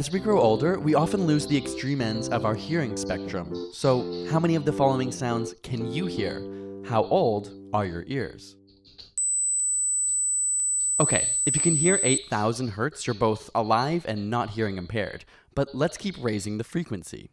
As we grow older, we often lose the extreme ends of our hearing spectrum. So, how many of the following sounds can you hear? How old are your ears? Okay, if you can hear 8,000 hertz, you're both alive and not hearing impaired. But let's keep raising the frequency.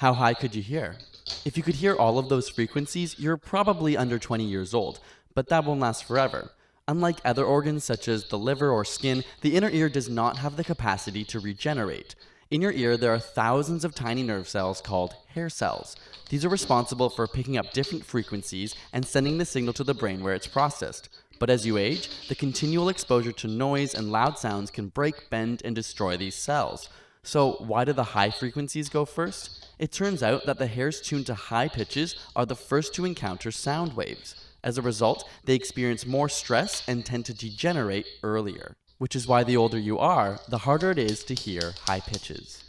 How high could you hear? If you could hear all of those frequencies, you're probably under 20 years old, but that won't last forever. Unlike other organs such as the liver or skin, the inner ear does not have the capacity to regenerate. In your ear, there are thousands of tiny nerve cells called hair cells. These are responsible for picking up different frequencies and sending the signal to the brain where it's processed. But as you age, the continual exposure to noise and loud sounds can break, bend, and destroy these cells. So why do the high frequencies go first? It turns out that the hairs tuned to high pitches are the first to encounter sound waves. As a result, they experience more stress and tend to degenerate earlier. Which is why the older you are, the harder it is to hear high pitches.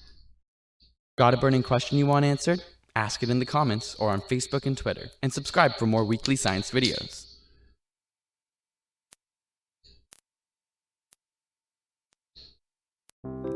Got a burning question you want answered? Ask it in the comments or on Facebook and Twitter, and subscribe for more weekly science videos.